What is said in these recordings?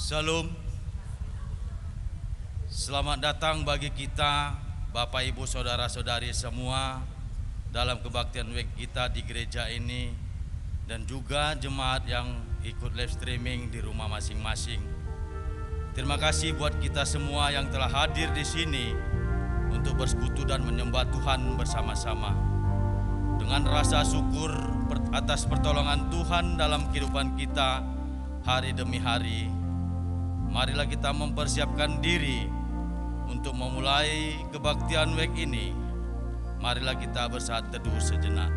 Shalom. Selamat datang bagi kita, Bapak Ibu Saudara-saudari semua, dalam kebaktian week kita di gereja ini, dan juga jemaat yang ikut live streaming di rumah masing-masing. Terima kasih buat kita semua yang telah hadir di sini untuk bersekutu dan menyembah Tuhan bersama-sama. Dengan rasa syukur atas pertolongan Tuhan dalam kehidupan kita hari demi hari, marilah kita mempersiapkan diri untuk memulai kebaktian week ini. Marilah kita bersaat teduh sejenak.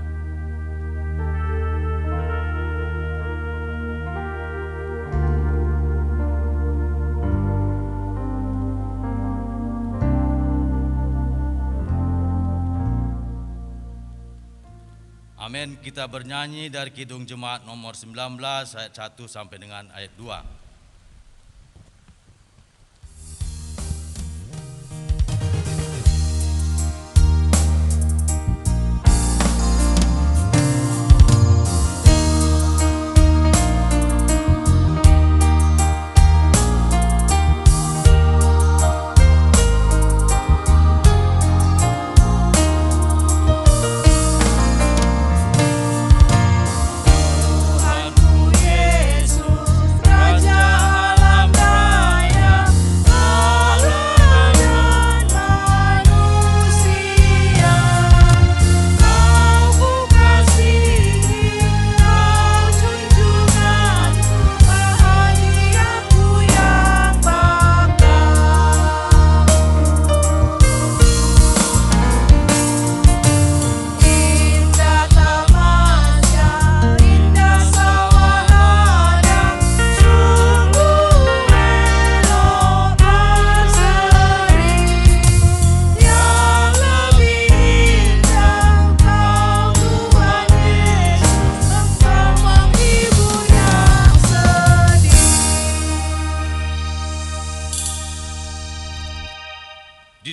Amin. Kita bernyanyi dari Kidung Jemaat nomor 19 ayat 1 sampai dengan ayat 2.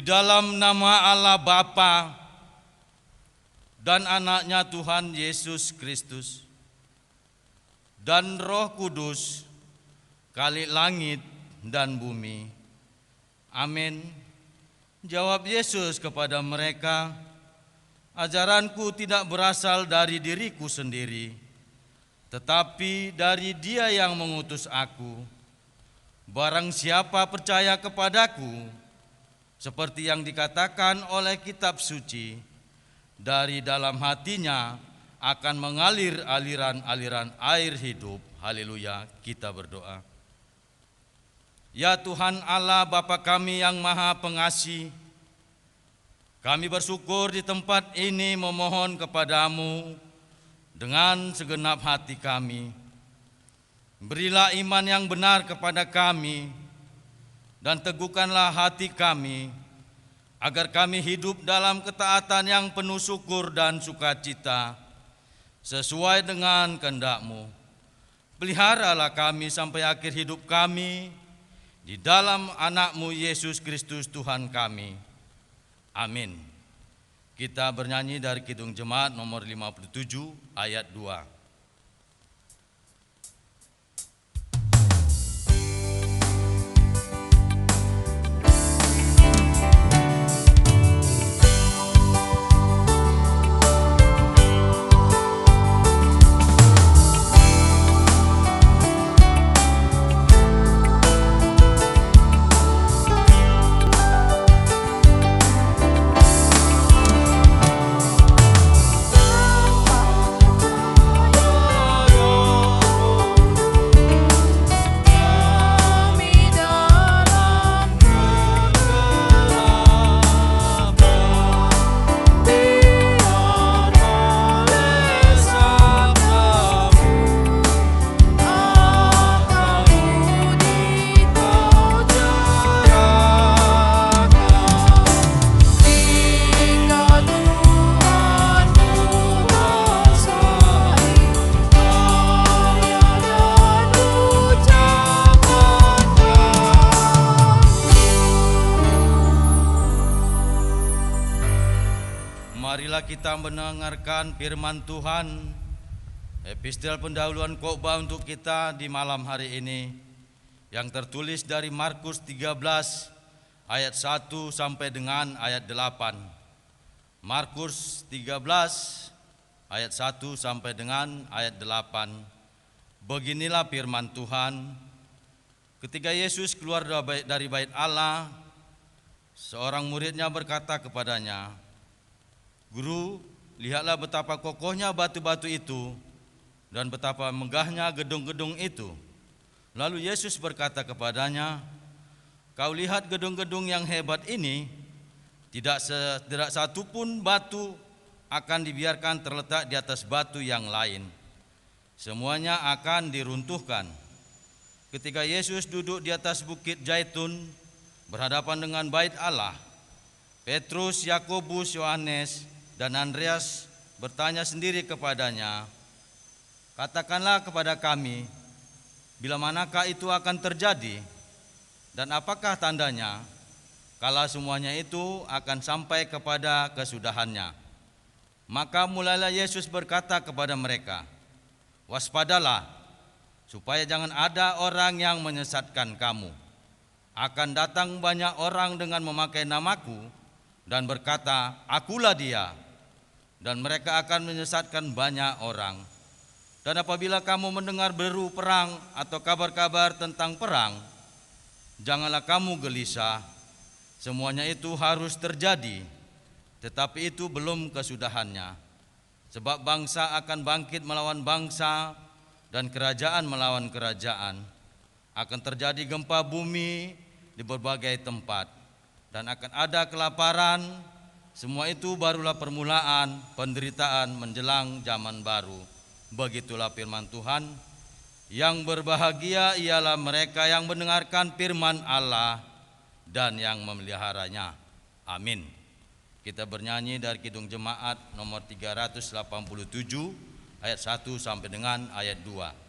Dalam nama Allah Bapa dan anaknya Tuhan Yesus Kristus dan Roh Kudus, Khalik langit dan bumi. Amin. Jawab Yesus kepada mereka, ajaranku tidak berasal dari diriku sendiri, tetapi dari Dia yang mengutus aku. Barang siapa percaya kepadaku, seperti yang dikatakan oleh kitab suci, dari dalam hatinya akan mengalir aliran-aliran air hidup. Haleluya, kita berdoa. Ya Tuhan Allah Bapa kami yang Maha Pengasih, kami bersyukur di tempat ini memohon kepadamu dengan segenap hati kami. Berilah iman yang benar kepada kami, dan teguhkanlah hati kami, agar kami hidup dalam ketaatan yang penuh syukur dan sukacita, sesuai dengan kehendak-Mu. Peliharalah kami sampai akhir hidup kami, di dalam anak-Mu Yesus Kristus Tuhan kami. Amin. Kita bernyanyi dari Kidung Jemaat nomor 57 ayat 2. Marilah kita mendengarkan firman Tuhan, epistel pendahuluan khotbah untuk kita di malam hari ini, yang tertulis dari Markus 13 ayat 1 sampai dengan ayat 8. Markus 13 ayat 1 sampai dengan ayat 8. Beginilah firman Tuhan. Ketika Yesus keluar dari bait Allah, seorang muridnya berkata kepadanya, "Guru, lihatlah betapa kokohnya batu-batu itu dan betapa megahnya gedung-gedung itu." Lalu Yesus berkata kepadanya, "Kau lihat gedung-gedung yang hebat ini? Tidak satu pun batu akan dibiarkan terletak di atas batu yang lain. Semuanya akan diruntuhkan." Ketika Yesus duduk di atas bukit Zaitun berhadapan dengan bait Allah, Petrus, Yakobus, Yohanes, dan Andreas bertanya sendiri kepadanya, "Katakanlah kepada kami, bila manakah itu akan terjadi, dan apakah tandanya, kala semuanya itu akan sampai kepada kesudahannya?" Maka mulailah Yesus berkata kepada mereka, "Waspadalah, supaya jangan ada orang yang menyesatkan kamu. Akan datang banyak orang dengan memakai namaku dan berkata, 'Akulah dia,' dan mereka akan menyesatkan banyak orang. Dan apabila kamu mendengar berseru perang atau kabar-kabar tentang perang, janganlah kamu gelisah. Semuanya itu harus terjadi, tetapi itu belum kesudahannya. Sebab bangsa akan bangkit melawan bangsa dan kerajaan melawan kerajaan. Akan terjadi gempa bumi di berbagai tempat, dan akan ada kelaparan. Semua itu barulah permulaan penderitaan menjelang zaman baru." Begitulah firman Tuhan. Yang berbahagia ialah mereka yang mendengarkan firman Allah dan yang memeliharanya. Amin. Kita bernyanyi dari Kidung Jemaat nomor 387 ayat 1 sampai dengan ayat 2.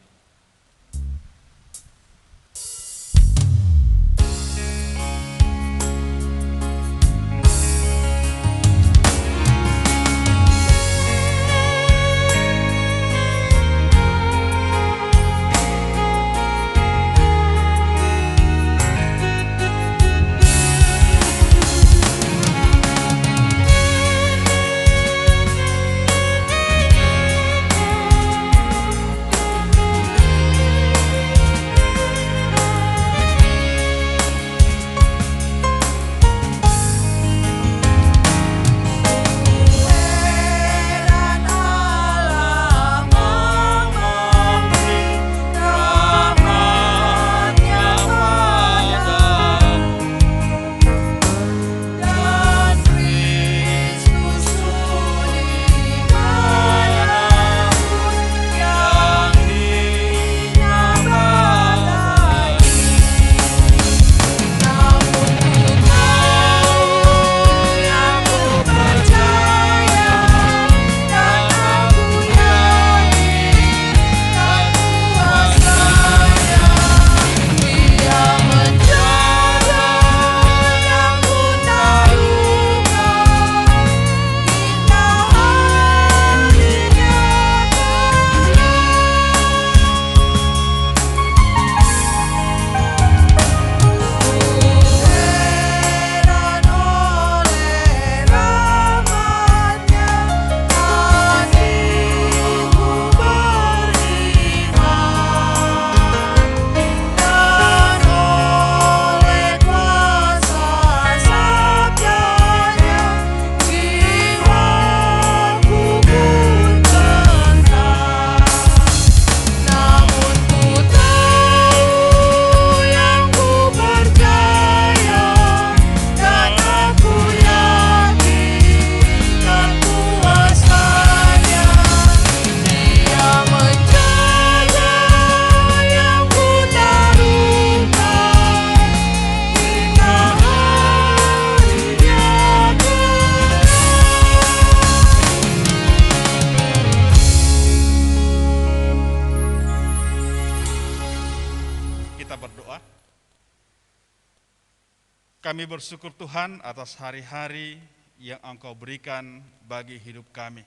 Kami bersyukur Tuhan atas hari-hari yang Engkau berikan bagi hidup kami.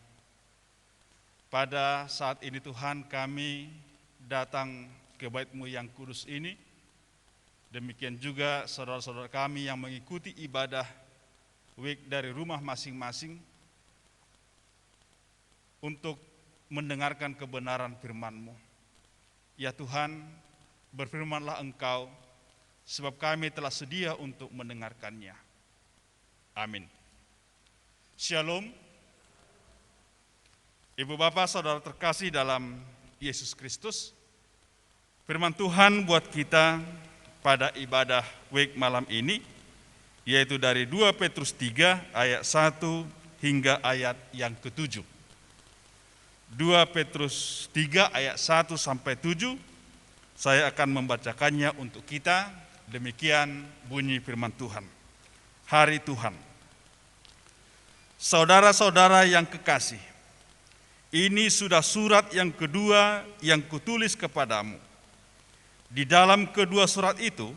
Pada saat ini Tuhan, kami datang ke bait-Mu yang kudus ini Demikian juga saudara-saudara kami yang mengikuti ibadah week dari rumah masing-masing untuk mendengarkan kebenaran firman-Mu. Ya Tuhan, berfirmanlah Engkau, sebab kami telah sedia untuk mendengarkannya. Amin. Shalom. Ibu bapak saudara terkasih dalam Yesus Kristus, firman Tuhan buat kita pada ibadah week malam ini, yaitu dari 2 Petrus 3 ayat 1 hingga ayat yang ke-7. 2 Petrus 3 ayat 1 sampai 7, saya akan membacakannya untuk kita. Demikian bunyi firman Tuhan. Hari Tuhan. Saudara-saudara yang kekasih, ini sudah surat yang kedua yang kutulis kepadamu. Di dalam kedua surat itu,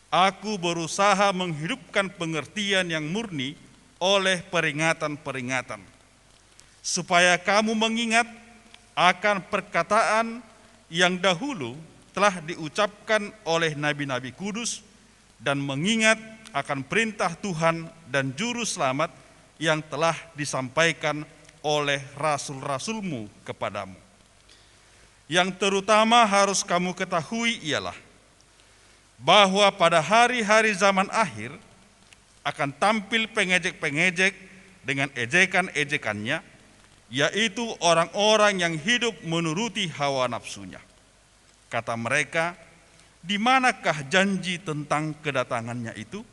aku berusaha menghidupkan pengertian yang murni oleh peringatan-peringatan, supaya kamu mengingat akan perkataan yang dahulu telah diucapkan oleh nabi-nabi kudus, dan mengingat akan perintah Tuhan dan juru selamat yang telah disampaikan oleh rasul-rasulmu kepadamu. Yang terutama harus kamu ketahui ialah bahwa pada hari-hari zaman akhir akan tampil pengejek-pengejek dengan ejekan-ejekannya, yaitu orang-orang yang hidup menuruti hawa nafsunya. Kata mereka, di manakah janji tentang kedatangannya itu?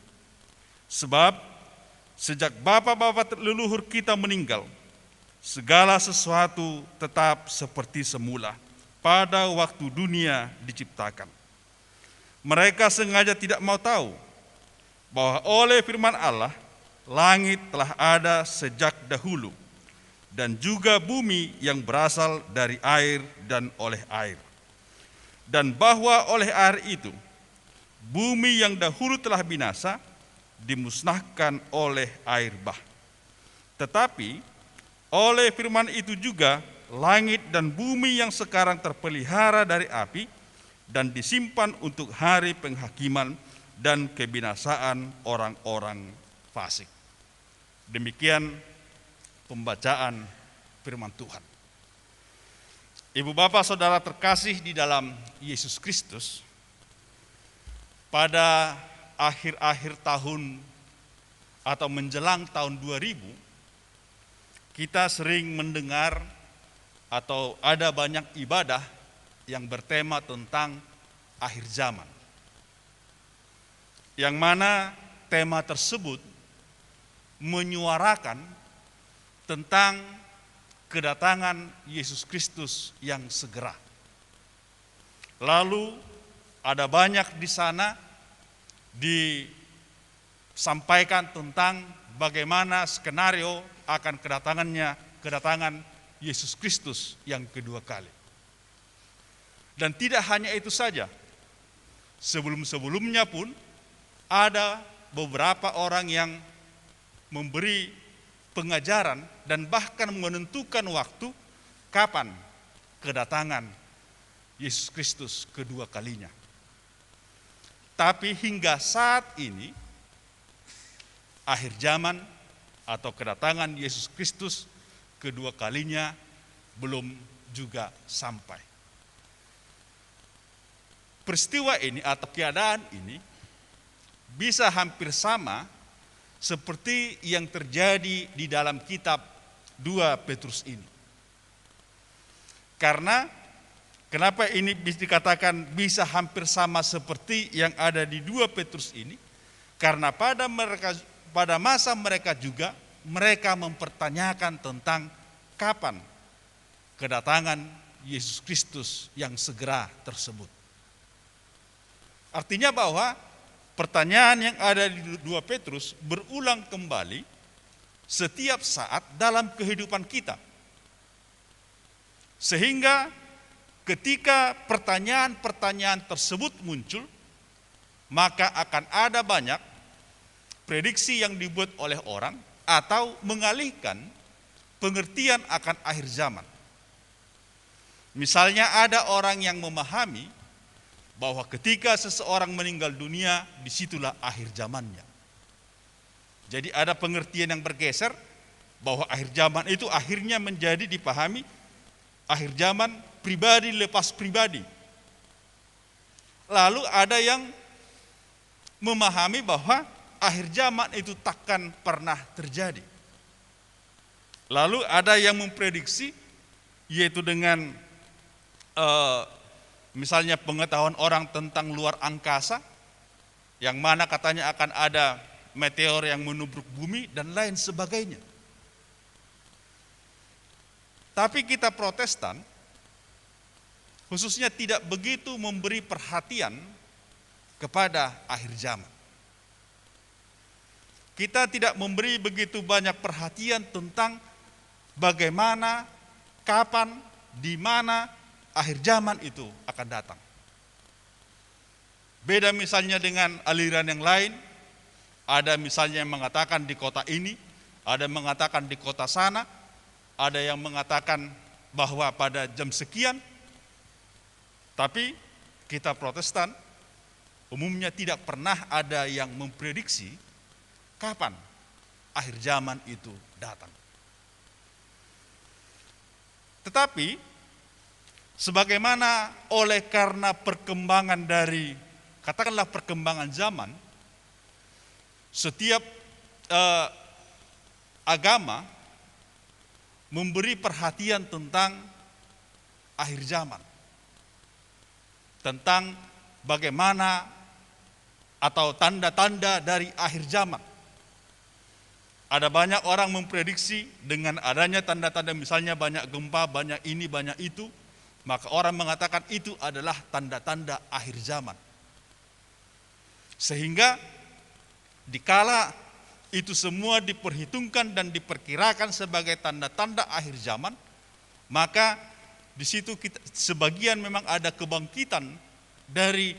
Sebab sejak bapa-bapa leluhur kita meninggal, segala sesuatu tetap seperti semula pada waktu dunia diciptakan. Mereka sengaja tidak mau tahu bahwa oleh firman Allah, langit telah ada sejak dahulu, dan juga bumi yang berasal dari air dan oleh air. Dan bahwa oleh air itu, bumi yang dahulu telah binasa, dimusnahkan oleh air bah. Tetapi oleh firman itu juga, langit dan bumi yang sekarang terpelihara dari api dan disimpan untuk hari penghakiman dan kebinasaan orang-orang fasik. Demikian pembacaan firman Tuhan. Ibu bapak saudara terkasih di dalam Yesus Kristus, pada akhir-akhir tahun atau menjelang tahun 2000, kita sering mendengar atau ada banyak ibadah yang bertema tentang akhir zaman, yang mana tema tersebut menyuarakan tentang kedatangan Yesus Kristus yang segera. Lalu ada banyak di sana disampaikan tentang bagaimana skenario akan kedatangan Yesus Kristus yang kedua kali. Dan tidak hanya itu saja, sebelum-sebelumnya pun ada beberapa orang yang memberi pengajaran dan bahkan menentukan waktu kapan kedatangan Yesus Kristus kedua kalinya. Tapi hingga saat ini, akhir zaman atau kedatangan Yesus Kristus kedua kalinya belum juga sampai. Peristiwa ini atau keadaan ini bisa hampir sama seperti yang terjadi di dalam kitab 2 Petrus ini. Karena kenapa ini bisa dikatakan bisa hampir sama seperti yang ada di 2 Petrus ini? Karena pada masa mereka juga mereka mempertanyakan tentang kapan kedatangan Yesus Kristus yang segera tersebut. Artinya bahwa pertanyaan yang ada di 2 Petrus berulang kembali setiap saat dalam kehidupan kita. Sehingga ketika pertanyaan-pertanyaan tersebut muncul, maka akan ada banyak prediksi yang dibuat oleh orang atau mengalihkan pengertian akan akhir zaman. Misalnya ada orang yang memahami bahwa ketika seseorang meninggal dunia, disitulah akhir zamannya. Jadi ada pengertian yang bergeser bahwa akhir zaman itu akhirnya menjadi dipahami akhir zaman pribadi lepas pribadi. Lalu ada yang memahami bahwa akhir zaman itu takkan pernah terjadi. Lalu ada yang memprediksi, yaitu dengan misalnya pengetahuan orang tentang luar angkasa, yang mana katanya akan ada meteor yang menubruk bumi dan lain sebagainya. Tapi kita Protestan khususnya tidak begitu memberi perhatian kepada akhir zaman. Kita tidak memberi begitu banyak perhatian tentang bagaimana, kapan, di mana akhir zaman itu akan datang. Beda misalnya dengan aliran yang lain, ada misalnya yang mengatakan di kota ini, ada yang mengatakan di kota sana, ada yang mengatakan bahwa pada jam sekian. Tapi kita Protestan umumnya tidak pernah ada yang memprediksi kapan akhir zaman itu datang. Tetapi sebagaimana oleh karena perkembangan dari, katakanlah perkembangan zaman, setiap agama memberi perhatian tentang akhir zaman, tentang bagaimana atau tanda-tanda dari akhir zaman. Ada banyak orang memprediksi dengan adanya tanda-tanda, misalnya banyak gempa, banyak ini, banyak itu, maka orang mengatakan itu adalah tanda-tanda akhir zaman. Sehingga dikala itu semua diperhitungkan dan diperkirakan sebagai tanda-tanda akhir zaman, maka di situ sebagian memang ada kebangkitan dari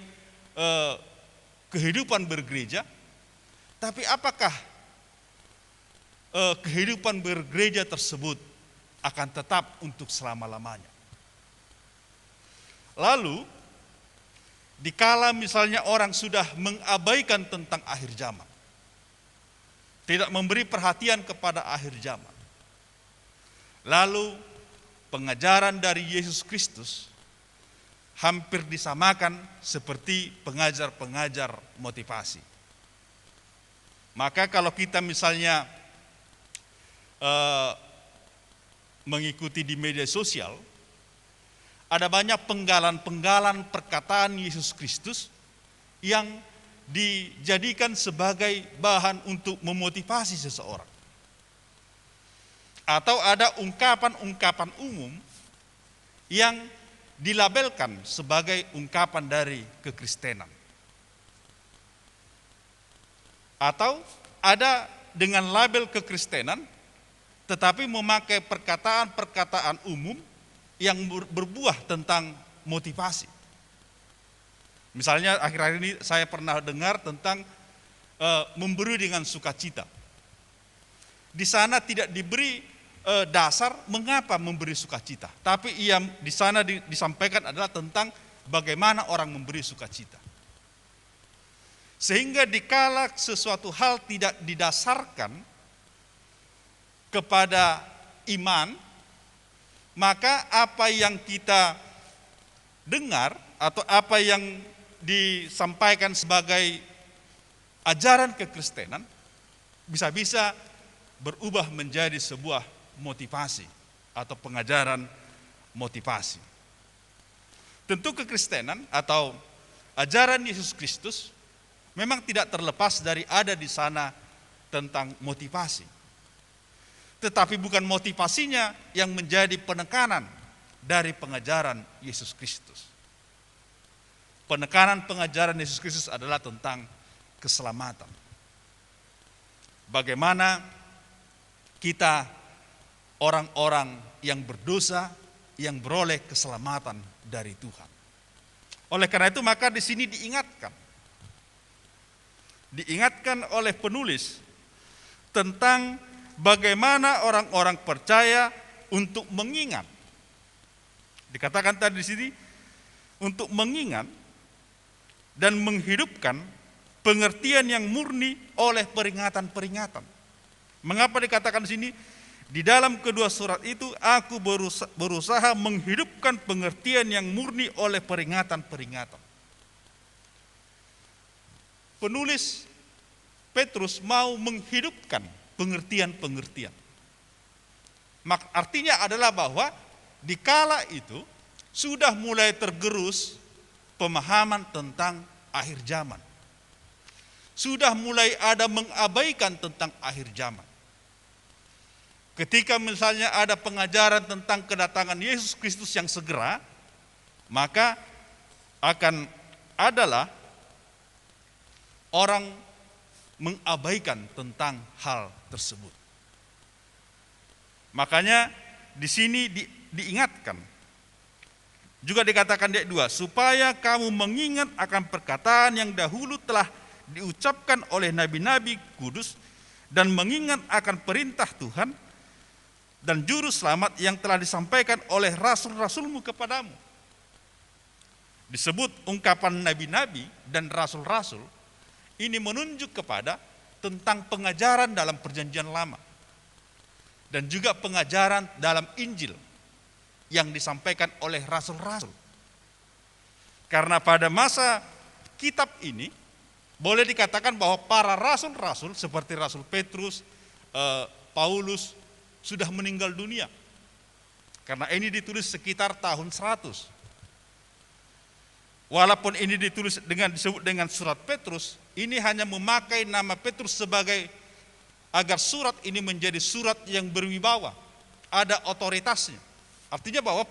kehidupan bergereja. Tapi apakah kehidupan bergereja tersebut akan tetap untuk selama-lamanya? Lalu, dikala misalnya orang sudah mengabaikan tentang akhir zaman, tidak memberi perhatian kepada akhir zaman, lalu pengajaran dari Yesus Kristus hampir disamakan seperti pengajar-pengajar motivasi. Maka kalau kita misalnya mengikuti di media sosial, ada banyak penggalan-penggalan perkataan Yesus Kristus yang dijadikan sebagai bahan untuk memotivasi seseorang. Atau ada ungkapan-ungkapan umum yang dilabelkan sebagai ungkapan dari kekristenan. Atau ada dengan label kekristenan tetapi memakai perkataan-perkataan umum yang berbuah tentang motivasi. Misalnya akhir-akhir ini saya pernah dengar tentang memberi dengan sukacita. Di sana tidak diberi dasar mengapa memberi sukacita, tapi di sana disampaikan adalah tentang bagaimana orang memberi sukacita. Sehingga dikala sesuatu hal tidak didasarkan kepada iman, maka apa yang kita dengar atau apa yang disampaikan sebagai ajaran kekristenan bisa-bisa berubah menjadi sebuah motivasi atau pengajaran motivasi. Tentu kekristenan atau ajaran Yesus Kristus memang tidak terlepas dari ada di sana tentang motivasi. Tetapi bukan motivasinya yang menjadi penekanan dari pengajaran Yesus Kristus. Penekanan pengajaran Yesus Kristus adalah tentang keselamatan. Bagaimana kita orang-orang yang berdosa yang beroleh keselamatan dari Tuhan. Oleh karena itu maka di sini diingatkan oleh penulis tentang bagaimana orang-orang percaya untuk mengingat. Dikatakan tadi di sini untuk mengingat dan menghidupkan pengertian yang murni oleh peringatan-peringatan. Mengapa dikatakan di sini? Di dalam kedua surat itu aku berusaha menghidupkan pengertian yang murni oleh peringatan-peringatan. Penulis Petrus mau menghidupkan pengertian-pengertian. Artinya adalah bahwa di kala itu sudah mulai tergerus pemahaman tentang akhir zaman. Sudah mulai ada mengabaikan tentang akhir zaman. Ketika misalnya ada pengajaran tentang kedatangan Yesus Kristus yang segera, maka akan adalah orang mengabaikan tentang hal tersebut. Makanya di sini diingatkan. Juga dikatakan di ayat 2, supaya kamu mengingat akan perkataan yang dahulu telah diucapkan oleh nabi-nabi kudus dan mengingat akan perintah Tuhan dan juru selamat yang telah disampaikan oleh rasul-rasulmu kepadamu. Disebut ungkapan nabi-nabi dan rasul-rasul, ini menunjuk kepada tentang pengajaran dalam perjanjian lama dan juga pengajaran dalam Injil yang disampaikan oleh rasul-rasul. Karena pada masa kitab ini boleh dikatakan bahwa para rasul-rasul seperti Rasul Petrus, Paulus sudah meninggal dunia. Karena ini ditulis sekitar tahun 100. Walaupun ini disebut dengan surat Petrus, ini hanya memakai nama Petrus sebagai agar surat ini menjadi surat yang berwibawa, ada otoritasnya. Artinya bahwa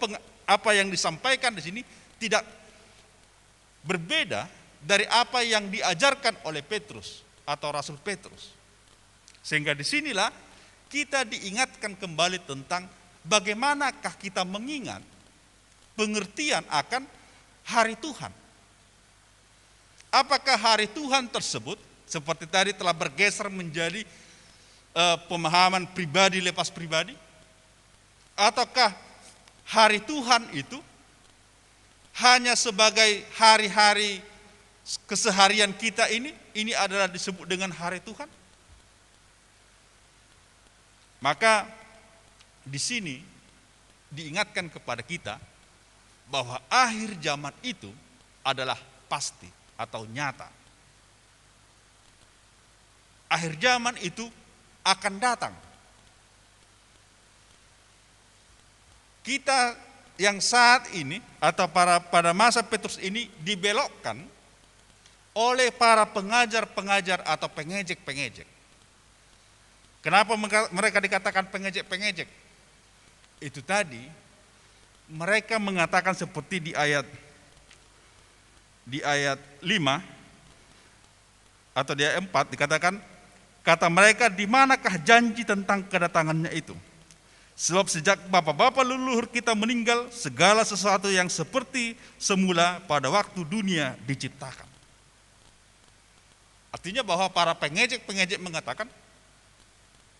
apa yang disampaikan di sini tidak berbeda dari apa yang diajarkan oleh Petrus atau Rasul Petrus. Sehingga disinilah kita diingatkan kembali tentang bagaimanakah kita mengingat pengertian akan hari Tuhan. Apakah hari Tuhan tersebut seperti tadi telah bergeser menjadi pemahaman pribadi lepas pribadi? Ataukah hari Tuhan itu hanya sebagai hari-hari keseharian kita ini adalah disebut dengan hari Tuhan? Maka di sini diingatkan kepada kita bahwa akhir zaman itu adalah pasti atau nyata. Akhir zaman itu akan datang. Kita yang saat ini atau pada masa Petrus ini dibelokkan oleh para pengajar-pengajar atau pengejek-pengejek. Kenapa mereka dikatakan pengejek-pengejek? Itu tadi mereka mengatakan seperti di ayat 5 atau di ayat 4 dikatakan, kata mereka, di manakah janji tentang kedatangannya itu? Sebab sejak bapak-bapak leluhur kita meninggal, segala sesuatu yang seperti semula pada waktu dunia diciptakan. Artinya bahwa para pengejek-pengejek mengatakan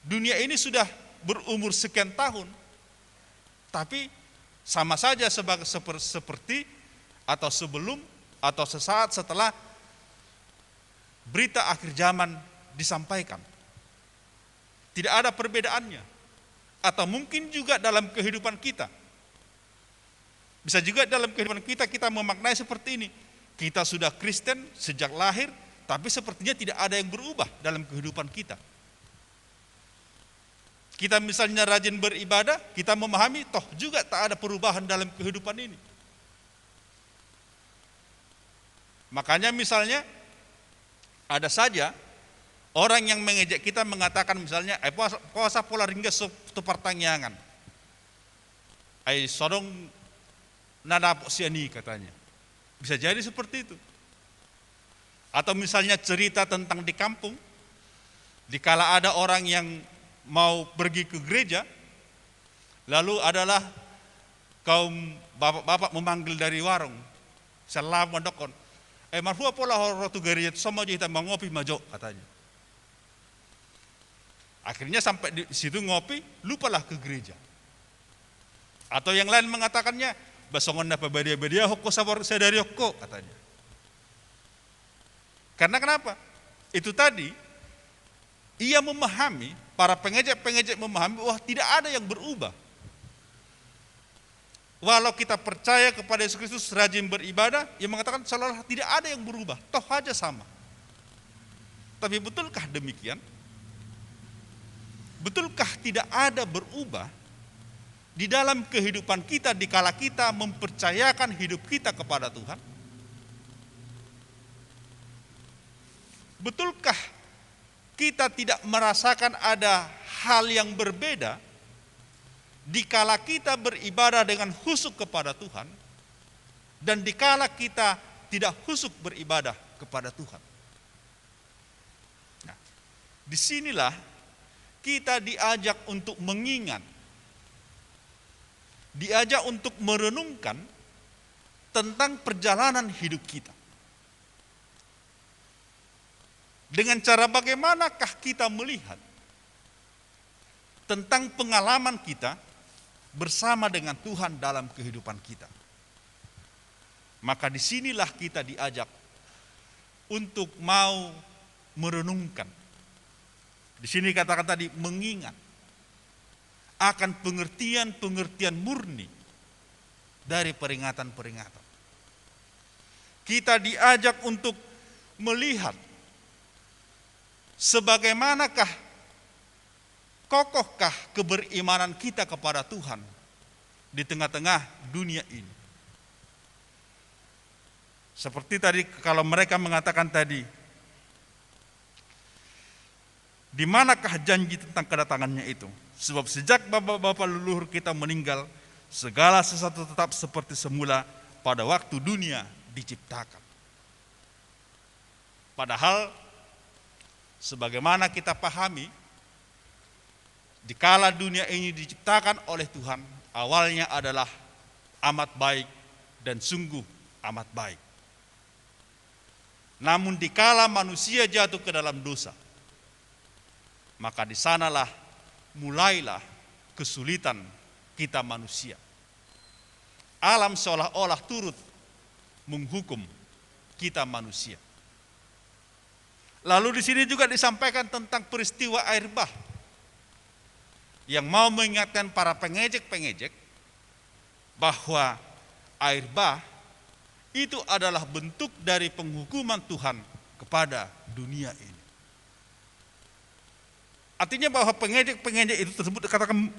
dunia ini sudah berumur sekian tahun, tapi sama saja seperti atau sebelum atau sesaat setelah berita akhir zaman disampaikan. Tidak ada perbedaannya. Atau mungkin juga dalam kehidupan kita. Bisa juga dalam kehidupan kita memaknai seperti ini. Kita sudah Kristen sejak lahir, tapi sepertinya tidak ada yang berubah dalam kehidupan kita. Kita misalnya rajin beribadah, kita memahami toh juga tak ada perubahan dalam kehidupan ini. Makanya misalnya ada saja orang yang mengejek kita mengatakan misalnya puasa pola ringga tu pertanyaan. Ai sodong nadap siani katanya. Bisa jadi seperti itu. Atau misalnya cerita tentang di kampung, dikala ada orang yang mau pergi ke gereja, lalu adalah kaum bapak-bapak memanggil dari warung, salam mandokon, marhua pola rotu gereja sama kita mau ngopi majo katanya. Akhirnya sampai di situ ngopi, lupalah ke gereja. Atau yang lain mengatakannya, basongon apa badia hoko sabar sadari hoko katanya. Karena kenapa? Itu tadi, ia memahami, para pengejek-pengejek memahami bahwa tidak ada yang berubah. Walau kita percaya kepada Yesus Kristus, rajin beribadah, ia mengatakan seolah-olah tidak ada yang berubah, toh aja sama. Tapi betulkah demikian? Betulkah tidak ada berubah di dalam kehidupan kita dikala kita mempercayakan hidup kita kepada Tuhan? Betulkah kita tidak merasakan ada hal yang berbeda dikala kita beribadah dengan khusyuk kepada Tuhan dan dikala kita tidak khusyuk beribadah kepada Tuhan? Nah, disinilah kita diajak untuk mengingat, diajak untuk merenungkan tentang perjalanan hidup kita. Dengan cara bagaimanakah kita melihat tentang pengalaman kita bersama dengan Tuhan dalam kehidupan kita. Maka disinilah kita diajak untuk mau merenungkan. Di sini katakan tadi mengingat akan pengertian-pengertian murni dari peringatan-peringatan. Kita diajak untuk melihat sebagaimanakah kokohkah keberimanan kita kepada Tuhan di tengah-tengah dunia ini. Seperti tadi kalau mereka mengatakan tadi, di manakah janji tentang kedatangannya itu? Sebab sejak bapak-bapak leluhur kita meninggal, segala sesuatu tetap seperti semula pada waktu dunia diciptakan. Padahal sebagaimana kita pahami, dikala dunia ini diciptakan oleh Tuhan, awalnya adalah amat baik dan sungguh amat baik. Namun dikala manusia jatuh ke dalam dosa, maka di sanalah mulailah kesulitan kita manusia. Alam seolah-olah turut menghukum kita manusia. Lalu di sini juga disampaikan tentang peristiwa air bah yang mau mengingatkan para pengejek-pengejek bahwa air bah itu adalah bentuk dari penghukuman Tuhan kepada dunia ini. Artinya bahwa pengejek-pengejek itu tersebut dikatakan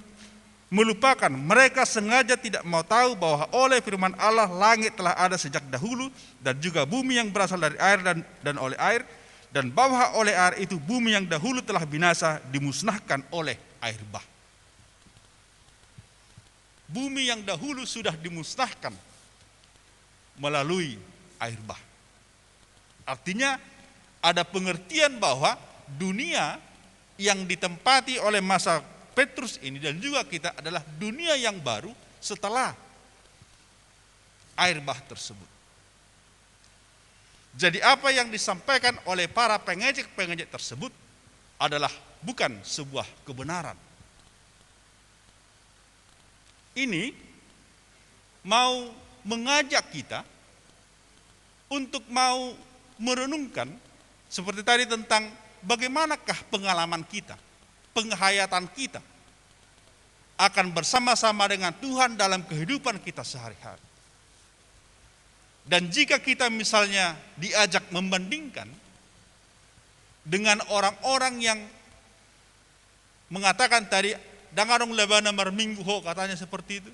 melupakan, mereka sengaja tidak mau tahu bahwa oleh firman Allah langit telah ada sejak dahulu dan juga bumi yang berasal dari air dan oleh air, dan bahwa oleh air itu bumi yang dahulu telah binasa dimusnahkan oleh air bah. Bumi yang dahulu sudah dimusnahkan melalui air bah. Artinya ada pengertian bahwa dunia yang ditempati oleh masa Petrus ini dan juga kita adalah dunia yang baru setelah air bah tersebut. Jadi apa yang disampaikan oleh para pengejek-pengejek tersebut adalah bukan sebuah kebenaran. Ini mau mengajak kita untuk mau merenungkan seperti tadi tentang bagaimanakah pengalaman kita, penghayatan kita akan bersama-sama dengan Tuhan dalam kehidupan kita sehari-hari. Dan jika kita misalnya diajak membandingkan dengan orang-orang yang mengatakan tadi, dangarong labana marminggu ho, katanya seperti itu.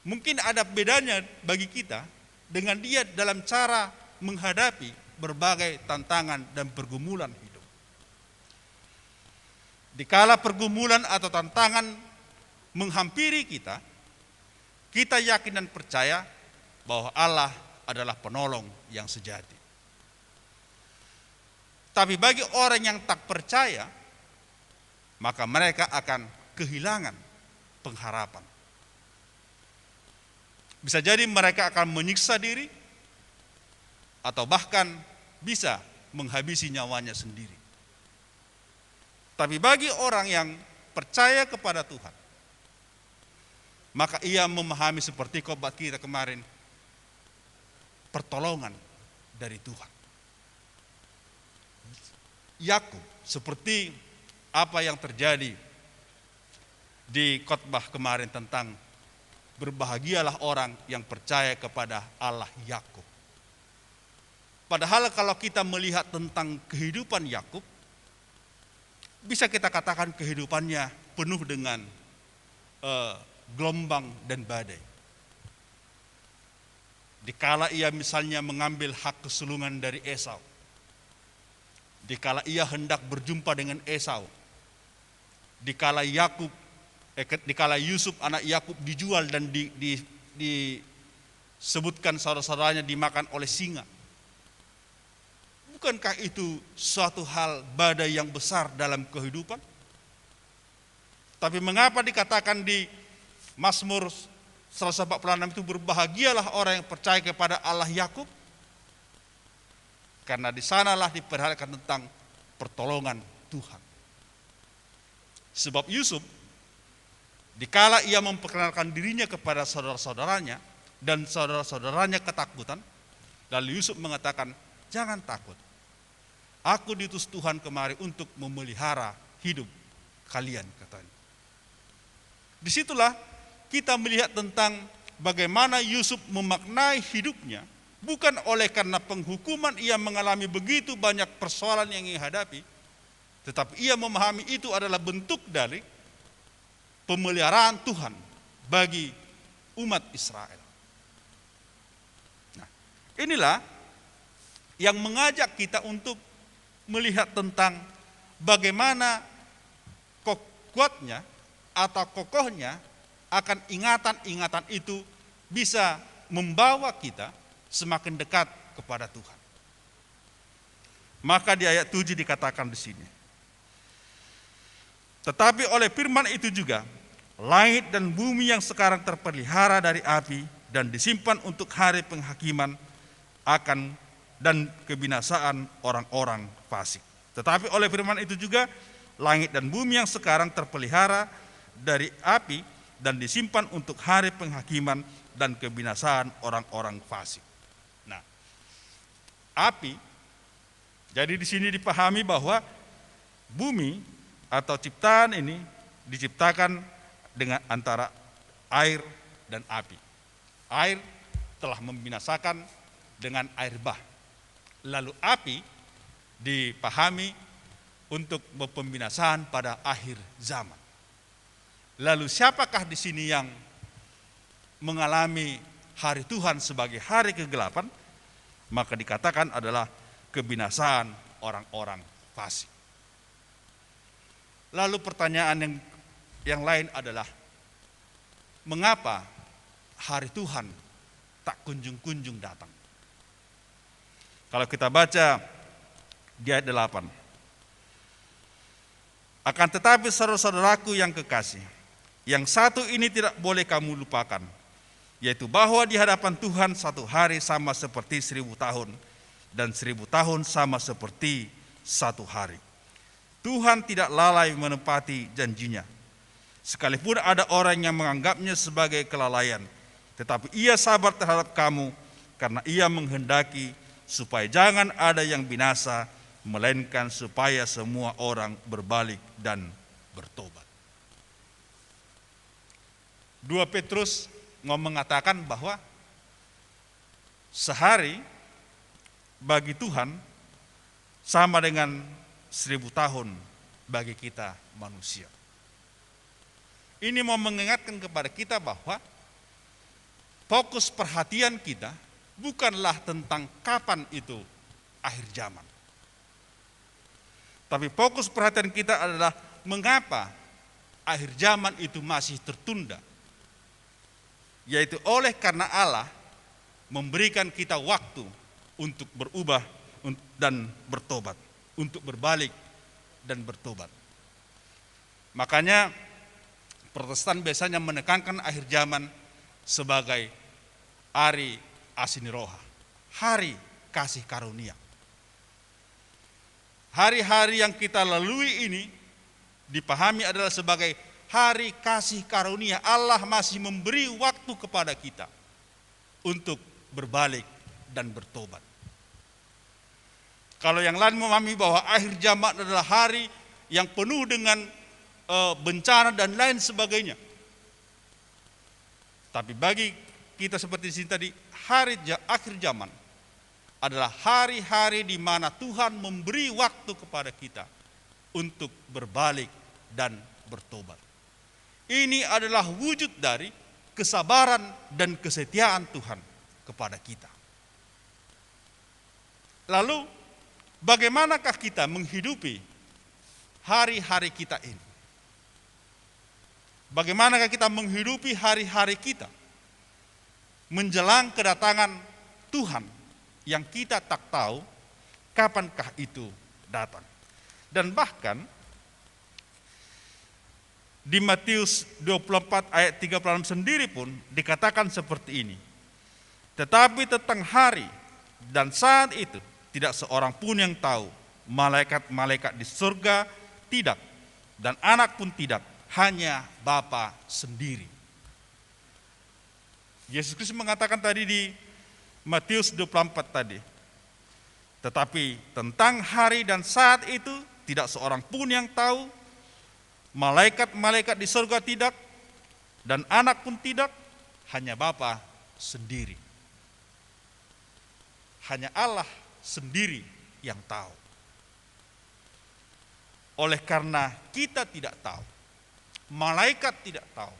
Mungkin ada bedanya bagi kita dengan dia dalam cara menghadapi berbagai tantangan dan pergumulan hidup. Dikala pergumulan atau tantangan menghampiri kita, kita yakin dan percaya bahwa Allah adalah penolong yang sejati. Tapi bagi orang yang tak percaya, maka mereka akan kehilangan pengharapan. Bisa jadi mereka akan menyiksa diri, atau bahkan bisa menghabisi nyawanya sendiri. Tapi bagi orang yang percaya kepada Tuhan, maka ia memahami seperti khotbah kita kemarin, pertolongan dari Tuhan. Yakub, seperti apa yang terjadi di khotbah kemarin tentang berbahagialah orang yang percaya kepada Allah Yakub. Padahal kalau kita melihat tentang kehidupan Yakub, bisa kita katakan kehidupannya penuh dengan gelombang dan badai. Dikala ia misalnya mengambil hak kesulungan dari Esau, dikala ia hendak berjumpa dengan Esau, dikala Yusuf anak Yakub dijual dan disebutkan saudara-saudaranya dimakan oleh singa. Bukankah itu suatu hal badai yang besar dalam kehidupan? Tapi mengapa dikatakan di Mazmur 146 itu berbahagialah orang yang percaya kepada Allah Yakub? Karena di sanalah diperhatikan tentang pertolongan Tuhan. Sebab Yusuf, dikala ia memperkenalkan dirinya kepada saudara-saudaranya dan saudara-saudaranya ketakutan, lalu Yusuf mengatakan, jangan takut. Aku diutus Tuhan kemari untuk memelihara hidup kalian, katanya. Disitulah kita melihat tentang bagaimana Yusuf memaknai hidupnya, bukan oleh karena penghukuman ia mengalami begitu banyak persoalan yang ia hadapi, tetapi ia memahami itu adalah bentuk dari pemeliharaan Tuhan bagi umat Israel. Nah, inilah yang mengajak kita untuk melihat tentang bagaimana kuatnya atau kokohnya akan ingatan-ingatan itu bisa membawa kita semakin dekat kepada Tuhan. Maka di ayat 7 dikatakan di sini, tetapi oleh firman itu juga, langit dan bumi yang sekarang terpelihara dari api dan disimpan untuk hari penghakiman akan dan kebinasaan orang-orang fasik. Tetapi oleh firman itu juga, langit dan bumi yang sekarang terpelihara dari api dan disimpan untuk hari penghakiman dan kebinasaan orang-orang fasik. Nah, api, jadi di sini dipahami bahwa bumi atau ciptaan ini diciptakan dengan antara air dan api. Air telah membinasakan dengan air bah. Lalu api dipahami untuk pembinasaan pada akhir zaman. Lalu siapakah di sini yang mengalami hari Tuhan sebagai hari kegelapan? Maka dikatakan adalah kebinasaan orang-orang fasik. Lalu pertanyaan yang lain adalah, mengapa hari Tuhan tak kunjung-kunjung datang? Kalau kita baca di ayat 8. Akan tetapi saudara-saudaraku yang kekasih, yang satu ini tidak boleh kamu lupakan, yaitu bahwa di hadapan Tuhan satu hari sama seperti 1000 tahun, dan 1000 tahun sama seperti satu hari. Tuhan tidak lalai menepati janjinya, sekalipun ada orang yang menganggapnya sebagai kelalaian, tetapi ia sabar terhadap kamu, karena ia menghendaki supaya jangan ada yang binasa, melainkan supaya semua orang berbalik dan bertobat. 2 Petrus mengatakan bahwa sehari bagi Tuhan sama dengan 1000 tahun bagi kita manusia. Ini mau mengingatkan kepada kita bahwa fokus perhatian kita bukanlah tentang kapan itu akhir zaman. Tapi fokus perhatian kita adalah mengapa akhir zaman itu masih tertunda. Yaitu oleh karena Allah memberikan kita waktu untuk berubah dan bertobat, untuk berbalik dan bertobat. Makanya Protestan biasanya menekankan akhir zaman sebagai hari Asiniroha, hari kasih karunia. Hari-hari yang kita lalui ini dipahami adalah sebagai hari kasih karunia. Allah masih memberi waktu kepada kita untuk berbalik dan bertobat. Kalau yang lain memahami bahwa akhir zaman adalah hari yang penuh dengan bencana dan lain sebagainya. Tapi bagi kita seperti di sini tadi, akhir zaman adalah hari-hari di mana Tuhan memberi waktu kepada kita untuk berbalik dan bertobat. Ini adalah wujud dari kesabaran dan kesetiaan Tuhan kepada kita. Lalu, bagaimanakah kita menghidupi hari-hari kita ini? Bagaimanakah kita menghidupi hari-hari kita menjelang kedatangan Tuhan yang kita tak tahu kapankah itu datang. Dan bahkan di Matius 24 ayat 36 sendiri pun dikatakan seperti ini. Tetapi tentang hari dan saat itu tidak seorang pun yang tahu, malaikat-malaikat di surga tidak, dan anak pun tidak, hanya Bapa sendiri. Yesus Kristus mengatakan tadi di Matius 24 tadi, tetapi tentang hari dan saat itu tidak seorang pun yang tahu, malaikat-malaikat di surga tidak, dan anak pun tidak, hanya Bapa sendiri. Hanya Allah sendiri yang tahu. Oleh karena kita tidak tahu, malaikat tidak tahu,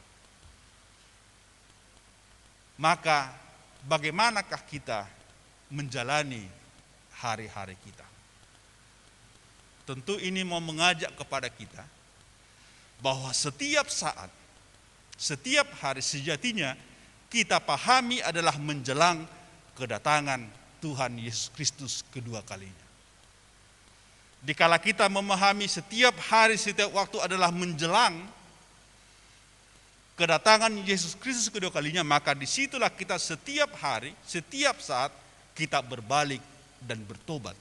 maka bagaimanakah kita menjalani hari-hari kita? Tentu ini mau mengajak kepada kita bahwa setiap saat, setiap hari sejatinya kita pahami adalah menjelang kedatangan Tuhan Yesus Kristus kedua kalinya. Dikala kita memahami setiap hari, setiap waktu adalah menjelang kedatangan Yesus Kristus kedua kalinya, maka disitulah kita setiap hari, setiap saat kita berbalik dan bertobat.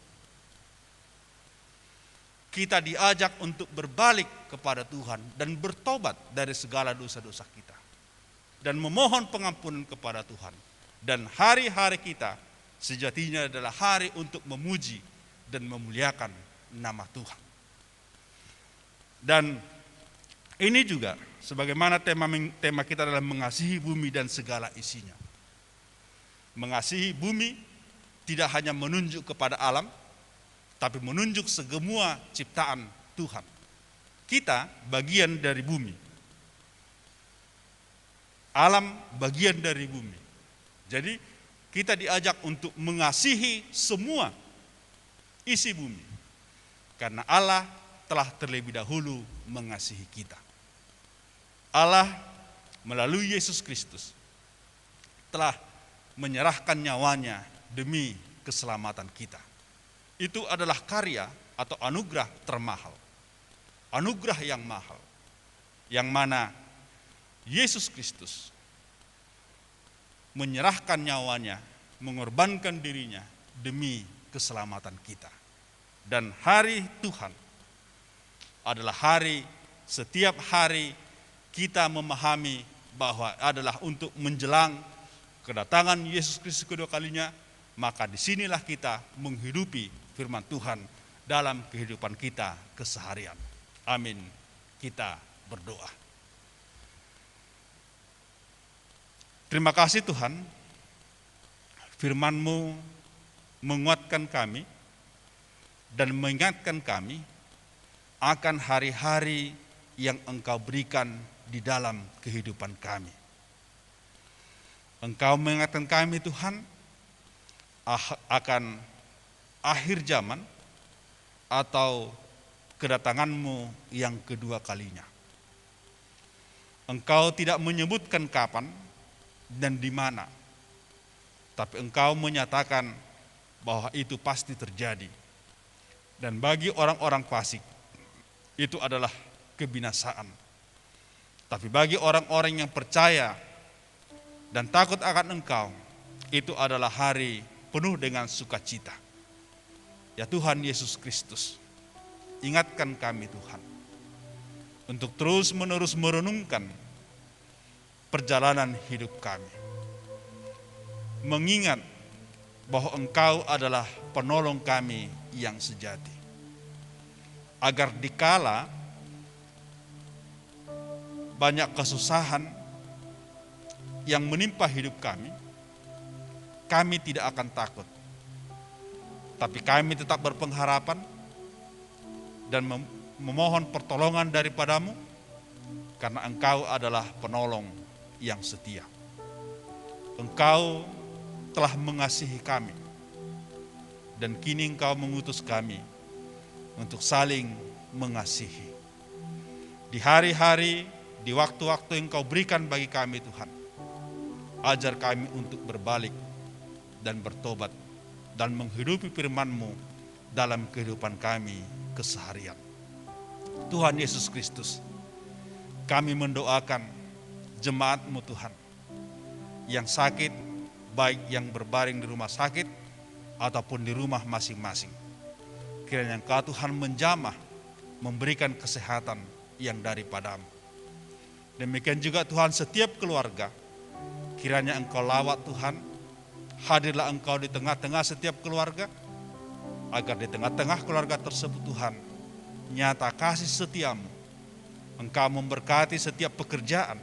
Kita diajak untuk berbalik kepada Tuhan dan bertobat dari segala dosa-dosa kita. Dan memohon pengampunan kepada Tuhan. Dan hari-hari kita sejatinya adalah hari untuk memuji dan memuliakan nama Tuhan. Dan ini juga sebagaimana tema kita adalah mengasihi bumi dan segala isinya. Mengasihi bumi tidak hanya menunjuk kepada alam, tapi menunjuk semua ciptaan Tuhan. Kita bagian dari bumi. Alam bagian dari bumi. Jadi kita diajak untuk mengasihi semua isi bumi. Karena Allah telah terlebih dahulu mengasihi kita. Allah melalui Yesus Kristus telah menyerahkan nyawanya demi keselamatan kita. Itu adalah karya atau anugerah termahal. Anugerah yang mahal. Yang mana Yesus Kristus menyerahkan nyawanya, mengorbankan dirinya demi keselamatan kita. Dan hari Tuhan adalah hari, setiap hari kita memahami bahwa adalah untuk menjelang kedatangan Yesus Kristus kedua kalinya, maka disinilah kita menghidupi firman Tuhan dalam kehidupan kita keseharian. Amin. Kita berdoa. Terima kasih Tuhan, firman-Mu menguatkan kami dan mengingatkan kami akan hari-hari yang Engkau berikan di dalam kehidupan kami. Engkau mengingatkan kami Tuhan akan akhir zaman atau kedatangan-Mu yang kedua kalinya. Engkau tidak menyebutkan kapan dan di mana, tapi Engkau menyatakan bahwa itu pasti terjadi. Dan bagi orang-orang fasik, itu adalah kebinasaan. Tapi bagi orang-orang yang percaya dan takut akan Engkau, itu adalah hari penuh dengan sukacita. Ya Tuhan Yesus Kristus, ingatkan kami Tuhan, untuk terus-menerus merenungkan perjalanan hidup kami. Mengingat bahwa Engkau adalah penolong kami yang sejati. Agar dikala banyak kesusahan yang menimpa hidup kami tidak akan takut. Tapi kami tetap berpengharapan dan memohon pertolongan daripadamu, karena Engkau adalah penolong yang setia. Engkau telah mengasihi kami, dan kini Engkau mengutus kami untuk saling mengasihi. Di hari-hari, di waktu-waktu yang Engkau berikan bagi kami Tuhan, ajar kami untuk berbalik dan bertobat dan menghidupi firman-Mu dalam kehidupan kami keseharian. Tuhan Yesus Kristus, kami mendoakan jemaat-Mu Tuhan yang sakit, baik yang berbaring di rumah sakit ataupun di rumah masing-masing. Kiranya Engkau Tuhan menjamah, memberikan kesehatan yang daripada-Mu. Demikian juga Tuhan, setiap keluarga, kiranya Engkau lawat Tuhan, hadirlah Engkau di tengah-tengah setiap keluarga, agar di tengah-tengah keluarga tersebut Tuhan, nyata kasih setia-Mu. Engkau memberkati setiap pekerjaan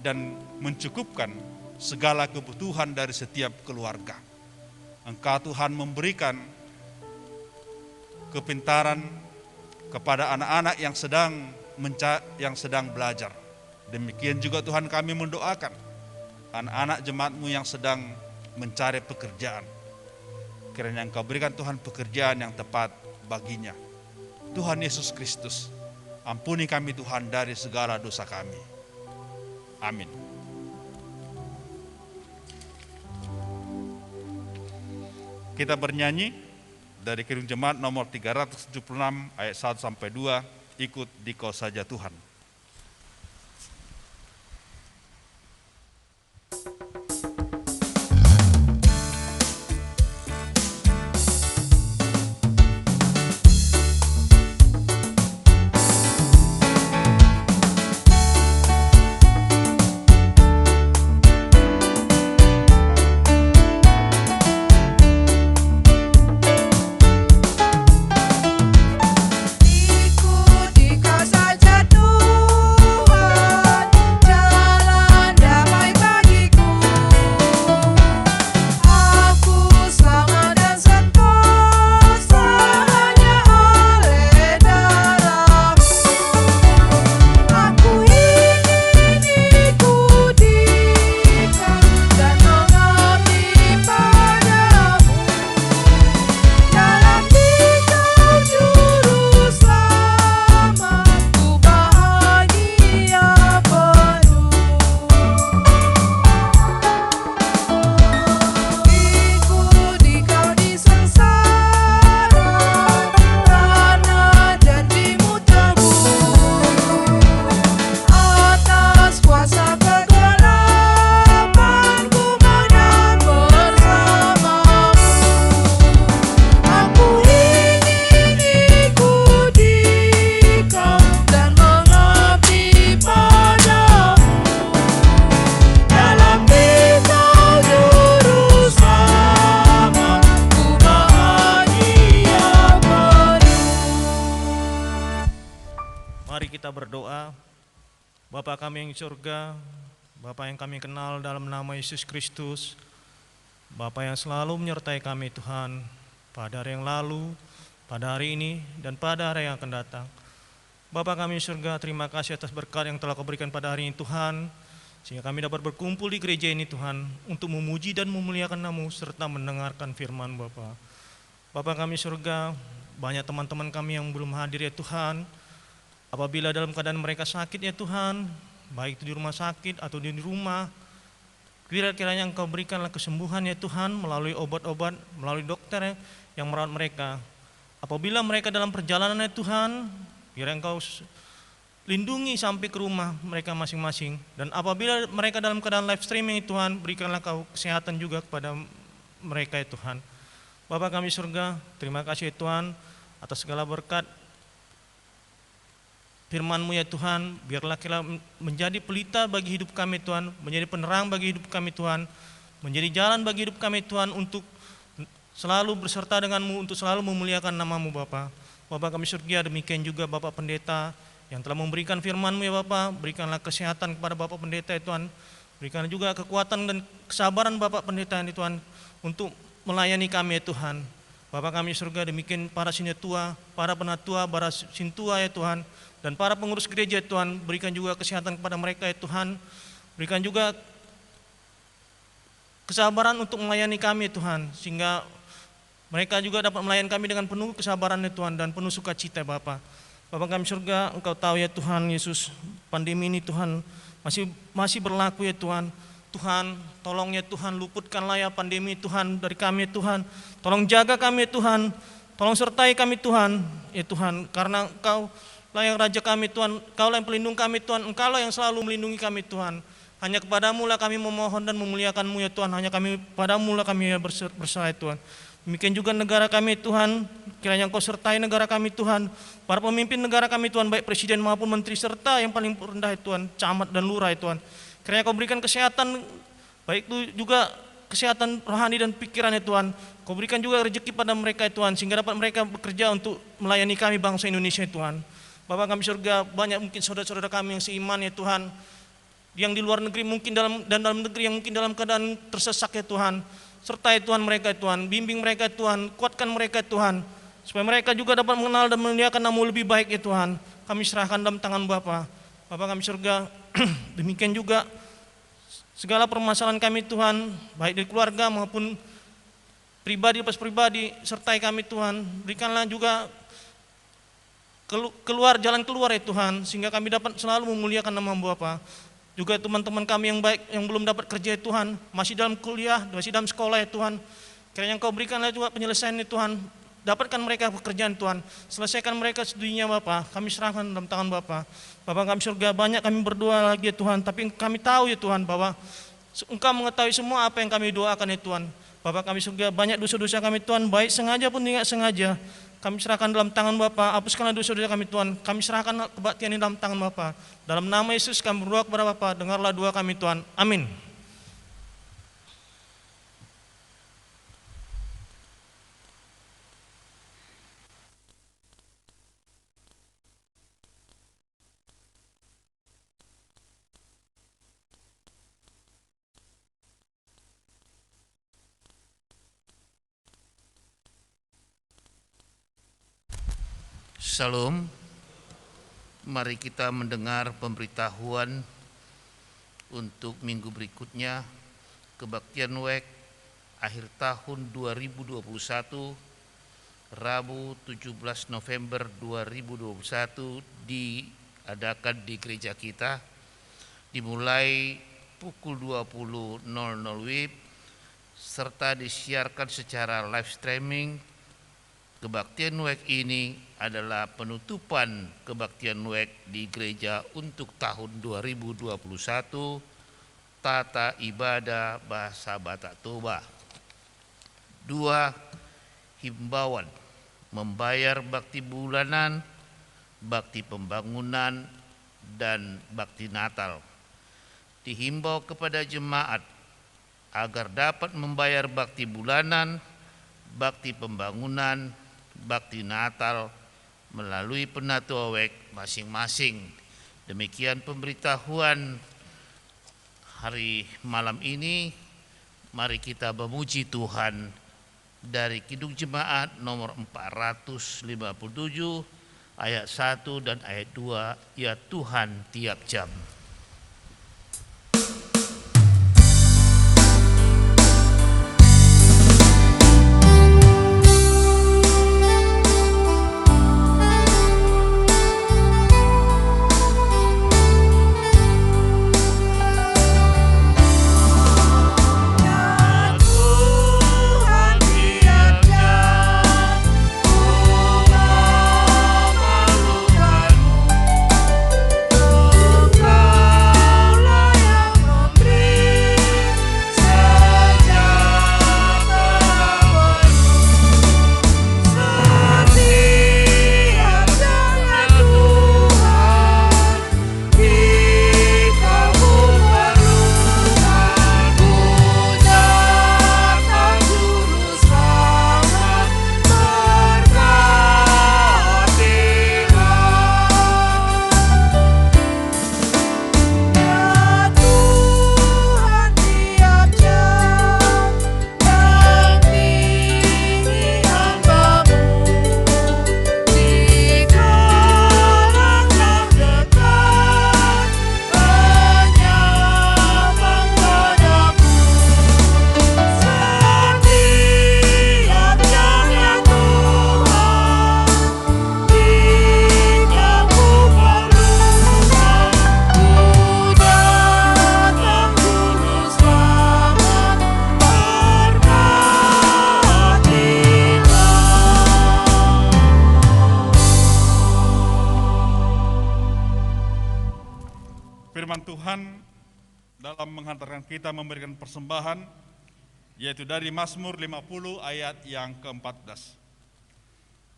dan mencukupkan segala kebutuhan dari setiap keluarga. Engkau Tuhan memberikan kepintaran kepada anak-anak yang sedang belajar. Demikian juga Tuhan, kami mendoakan anak-anak jemaat-Mu yang sedang mencari pekerjaan. Kiranya Engkau berikan Tuhan pekerjaan yang tepat baginya. Tuhan Yesus Kristus, ampuni kami Tuhan dari segala dosa kami. Amin. Kita bernyanyi dari Kidung Jemaat nomor 376 ayat 1 sampai 2, ikut Dikau saja Tuhan. Bapa kami yang di surga, Bapa yang kami kenal dalam nama Yesus Kristus, Bapa yang selalu menyertai kami Tuhan, pada hari yang lalu, pada hari ini, dan pada hari yang akan datang. Bapa kami di surga, terima kasih atas berkat yang telah Kau berikan pada hari ini Tuhan, sehingga kami dapat berkumpul di gereja ini Tuhan, untuk memuji dan memuliakan nama-Mu, serta mendengarkan firman Bapa. Bapa kami di surga, banyak teman-teman kami yang belum hadir ya Tuhan. Apabila dalam keadaan mereka sakit ya Tuhan, baik itu di rumah sakit atau di rumah, kiranya Engkau berikanlah kesembuhan ya Tuhan, melalui obat-obat, melalui dokter yang merawat mereka. Apabila mereka dalam perjalanan ya Tuhan, kiranya Engkau lindungi sampai ke rumah mereka masing-masing. Dan apabila mereka dalam keadaan live streaming ya Tuhan, berikanlah Kau kesehatan juga kepada mereka ya Tuhan. Bapa kami surga, terima kasih ya Tuhan atas segala berkat firman-Mu ya Tuhan, biarlah kita menjadi pelita bagi hidup kami Tuhan, menjadi penerang bagi hidup kami Tuhan, menjadi jalan bagi hidup kami Tuhan untuk selalu berserta denganmu untuk selalu memuliakan namamu Bapa. Bapa kami surga, demikian juga Bapak Pendeta yang telah memberikan firman-Mu ya Bapa. Berikanlah kesehatan kepada Bapak Pendeta ya Tuhan. Berikanlah juga kekuatan dan kesabaran Bapak Pendeta ya Tuhan untuk melayani kami ya Tuhan. Bapak kami surga, demikian para sinetua, para penatua, para sintua ya Tuhan, dan para pengurus gereja ya Tuhan. Berikan juga kesehatan kepada mereka ya Tuhan. Berikan juga kesabaran untuk melayani kami ya Tuhan, sehingga mereka juga dapat melayani kami dengan penuh kesabaran ya Tuhan dan penuh sukacita Bapa. Bapa kami surga, Engkau tahu ya Tuhan Yesus, pandemi ini Tuhan masih berlaku ya Tuhan. Tuhan, tolong ya Tuhan, luputkanlah ya pandemi Tuhan dari kami ya Tuhan. Tolong jaga kami ya Tuhan, tolong sertai kami Tuhan ya Tuhan, karena Engkau lah yang Raja kami Tuhan, Engkau lah yang pelindung kami Tuhan, Engkau lah yang selalu melindungi kami Tuhan. Hanya kepadamu lah kami memohon dan memuliakan-Mu ya Tuhan, hanya padamu lah kami berserah ya Tuhan. Demikian juga negara kami Tuhan, kiranya Engkau sertai negara kami Tuhan, para pemimpin negara kami Tuhan, baik presiden maupun menteri, serta yang paling rendah ya Tuhan, camat dan lurah ya Tuhan. Kiranya Kau berikan kesehatan, baik itu juga kesehatan rohani dan pikiran ya Tuhan. Kau berikan juga rezeki pada mereka ya Tuhan, sehingga dapat mereka bekerja untuk melayani kami bangsa Indonesia ya Tuhan. Bapa kami surga, banyak mungkin saudara-saudara kami yang seiman ya Tuhan, yang di luar negeri mungkin dalam negeri yang mungkin dalam keadaan tersesak ya Tuhan. Sertai Tuhan mereka Tuhan, bimbing mereka Tuhan, kuatkan mereka Tuhan, supaya mereka juga dapat mengenal dan memuliakan Nama-Mu lebih baik ya Tuhan. Kami serahkan dalam tangan Bapa. Bapa kami surga, demikian juga segala permasalahan kami Tuhan, baik dari keluarga maupun pribadi pas pribadi, sertai kami Tuhan. Berikanlah juga jalan keluar ya Tuhan, sehingga kami dapat selalu memuliakan Nama-Mu Bapa. Juga teman-teman kami yang baik, yang belum dapat kerja ya Tuhan, masih dalam kuliah, masih dalam sekolah ya Tuhan. Kiranya Engkau berikanlah juga penyelesaian ya Tuhan, dapatkan mereka pekerjaan Tuhan, selesaikan mereka studinya Bapa. Kami serahkan dalam tangan Bapa. Bapa kami surga, banyak kami berdoa lagi ya Tuhan, tapi kami tahu ya Tuhan bahwa Engkau mengetahui semua apa yang kami doakan ya Tuhan. Bapa kami surga, banyak dosa-dosa kami Tuhan, baik sengaja pun tidak sengaja. Kami serahkan dalam tangan Bapa, hapuskanlah dosa-dosa kami Tuhan. Kami serahkan kebaktian ini dalam tangan Bapa. Dalam nama Yesus kami berdoa kepada Bapa, dengarlah doa kami Tuhan. Amin. Shalom, mari kita mendengar pemberitahuan untuk minggu berikutnya, kebaktian WEK akhir tahun 2021, Rabu 17 November 2021 diadakan di gereja kita, dimulai pukul 20.00 WIB, serta disiarkan secara live streaming. Kebaktian WEK ini adalah penutupan kebaktian WEK di gereja untuk tahun 2021, tata ibadah bahasa Batak Toba. 2. Himbauan membayar bakti bulanan, bakti pembangunan, dan bakti Natal. Dihimbau kepada jemaat agar dapat membayar bakti bulanan, bakti pembangunan, bakti Natal melalui penatua WEK masing-masing. Demikian pemberitahuan hari malam ini. Mari kita memuji Tuhan dari Kidung Jemaat nomor 457 ayat 1 dan ayat 2, ya Tuhan tiap jam. Tuhan Firman Tuhan dalam menghantarkan kita memberikan persembahan, yaitu dari Mazmur 50 ayat yang ke-14.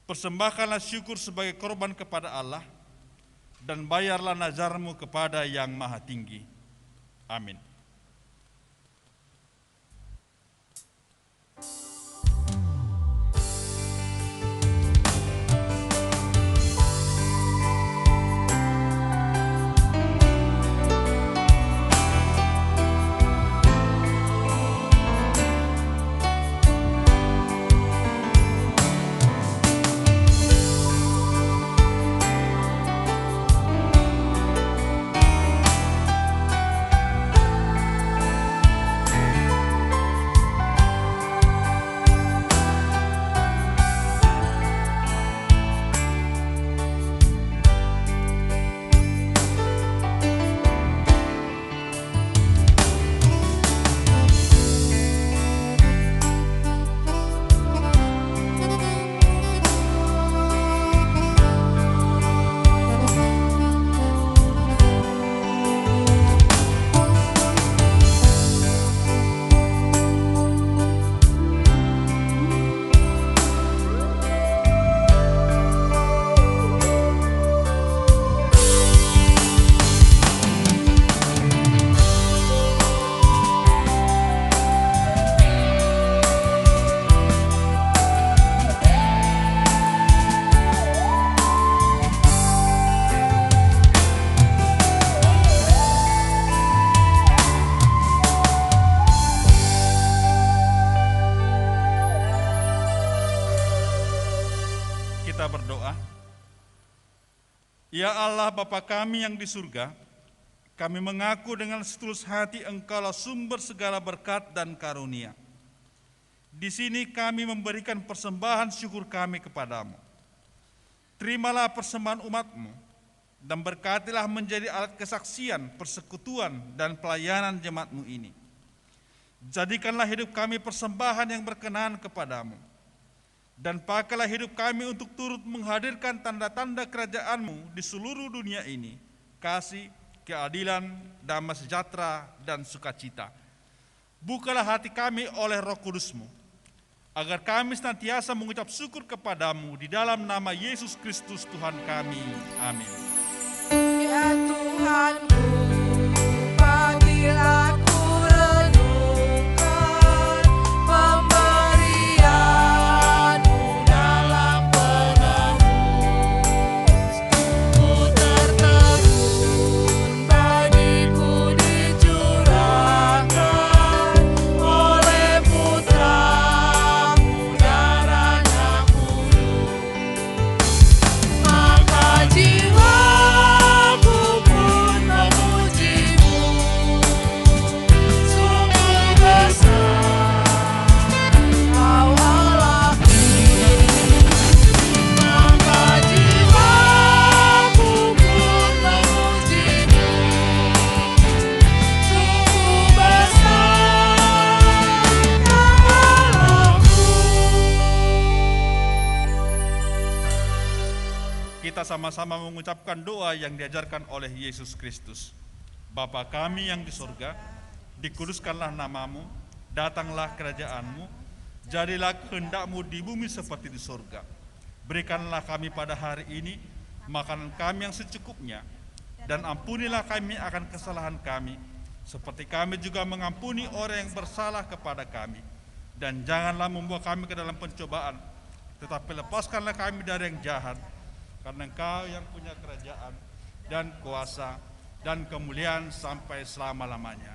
Persembahkanlah syukur sebagai korban kepada Allah, dan bayarlah nazarmu kepada Yang Maha Tinggi. Amin. Kita berdoa. Ya Allah Bapa kami yang di surga, kami mengaku dengan setulus hati Engkaulah sumber segala berkat dan karunia. Di sini kami memberikan persembahan syukur kami kepadamu. Terimalah persembahan umat-Mu dan berkatilah menjadi alat kesaksian, persekutuan, dan pelayanan jemaat-Mu ini. Jadikanlah hidup kami persembahan yang berkenan kepadamu. Dan pakailah hidup kami untuk turut menghadirkan tanda-tanda kerajaan-Mu di seluruh dunia ini, kasih, keadilan, damai sejahtera, dan sukacita. Bukalah hati kami oleh Roh Kudus-Mu, agar kami senantiasa mengucap syukur kepadamu di dalam nama Yesus Kristus Tuhan kami. Amin. Ya Tuhanku, panggil aku renungkan pemberian-Mu dalam penebus. Ku tertegun bagiku dicurahkan oleh Putra-Mu, darahnya kudus. Maka jiwaku pun memuji-Mu, sungguh besar Kau Allahku. Maka jiwaku pun memuji-Mu, sungguh besar Kau Allahku. Kita sama-sama mengucapkan doa yang diajarkan oleh Yesus Kristus. Bapa kami yang di surga, dikuduskanlah namamu, datanglah kerajaan-Mu, jadilah kehendak-Mu di bumi seperti di surga. Berikanlah kami pada hari ini makanan kami yang secukupnya, dan ampunilah kami akan kesalahan kami, seperti kami juga mengampuni orang yang bersalah kepada kami. Dan janganlah membawa kami ke dalam pencobaan, tetapi lepaskanlah kami dari yang jahat, karena Engkau yang punya kerajaan dan kuasa dan kemuliaan sampai selama-lamanya.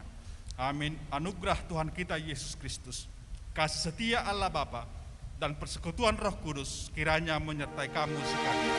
Amin. Anugerah Tuhan kita Yesus Kristus, kasih setia Allah Bapa, dan persekutuan Roh Kudus kiranya menyertai kamu sekalian.